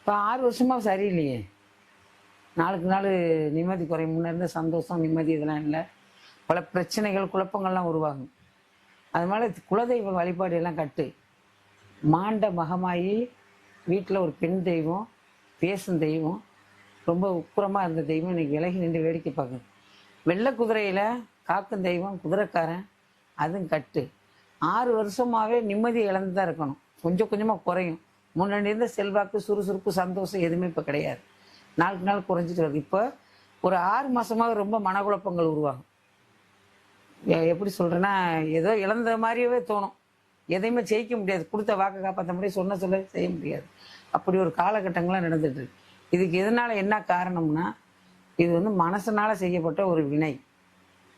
இப்போ 6 வருஷமாக சரியில்லையே. நாளுக்கு நாள் நிம்மதி குறையும். முன்ன இருந்த சந்தோஷம் நிம்மதி இதெல்லாம் இல்லை. பல பிரச்சனைகள் குழப்பங்கள்லாம் உருவாகும். அதனால குலதெய்வ வழிபாடு எல்லாம் கட்டு. மாண்ட மகமாயி வீட்டில் ஒரு பெண் தெய்வம், பேசும் தெய்வம், ரொம்ப உக்குரமாக இருந்த தெய்வம் இன்னைக்கு விலகி நின்று வேடிக்கை பார்க்குது. வெள்ளை குதிரையில் காக்கும் தெய்வம் குதிரைக்காரன், அதுவும் கட்டு. 6 வருஷமாகவே நிம்மதி இழந்து தான் இருக்கணும். கொஞ்சம் கொஞ்சமாக குறையும். முன்னாடி இருந்த செல்வாக்கு சுறுசுறுப்பு சந்தோஷம் எதுவுமே இப்போ கிடையாது. நாளுக்கு நாள் குறைஞ்சிட்டு வருது. இப்போ ஒரு 6 மாதமாக ரொம்ப மனக்குழப்பங்கள் உருவாகும். எப்படி சொல்கிறேன்னா, ஏதோ இழந்த மாதிரியவே தோணும். எதையுமே ஜெயிக்க முடியாது. கொடுத்த வாக்கை காப்பாற்ற முடியாது, சொன்ன சொல்ல செய்ய முடியாது. அப்படி ஒரு காலகட்டங்கள்லாம் நடந்துட்டு இருக்கு. இதுக்கு எதனால் என்ன காரணம்னா, இது வந்து மனசனால செய்யப்பட்ட ஒரு வினை.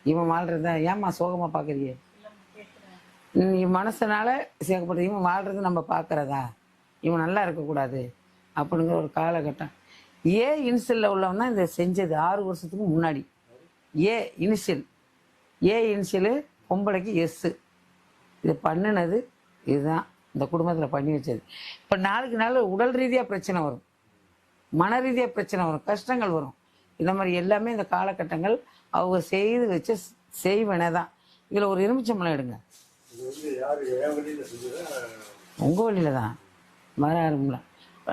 இவன் வாழ்றத ஏம்மா சோகமாக பார்க்குறியே? நீ மனசனால சேர்க்கப்பட்ட இவன் வாழ்றது நம்ம பார்க்குறதா? இவன் நல்லா இருக்கக்கூடாது அப்படிங்கிற ஒரு காலகட்டம். ஏ இனிஷியலில் உள்ளவன் தான் இதை செஞ்சது 6 வருஷத்துக்கு முன்னாடி. ஏ இனிஷியல், ஏ இனிஷியலு பொம்பளைக்கு எஸ்ஸு. இது பண்ணினது இதுதான், இந்த குடும்பத்தில் பண்ணி வச்சது. இப்போ நாளுக்கு நாள் உடல் ரீதியாக பிரச்சனை வரும், மன ரீதியாக பிரச்சனை வரும், கஷ்டங்கள் வரும். இந்த மாதிரி எல்லாமே இந்த காலகட்டங்கள் அவங்க செய்து வச்ச செய்வனே தான். இதில் ஒரு எலுமிச்சம்பழம் எடுங்க. உங்கள் வழியில் தான் வர ஆரம்பில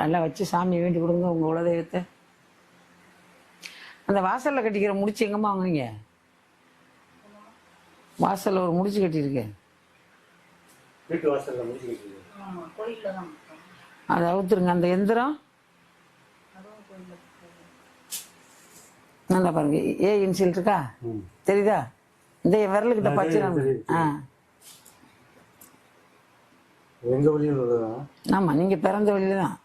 நல்லா வச்சு சாமியை வேண்டி கொடுங்க. உங்கள் குலதெய்வத்தை அந்த வாசலில் கட்டிக்கிற முடிச்சு எங்கம்மா வாங்குனீங்க? வாசலில் ஒரு முடிச்சு கட்டியிருக்கேன். அதை அவுத்துருங்க. அந்த எந்திரம் நல்லா பாருங்க. ஏ இன்சியல் இருக்கா தெரியுதா? இந்த விரலுக்கிட்ட பச்சை. எங்க வழியில் உள்ளதா? ஆமா, நீங்க பிறந்த வழியில தான்.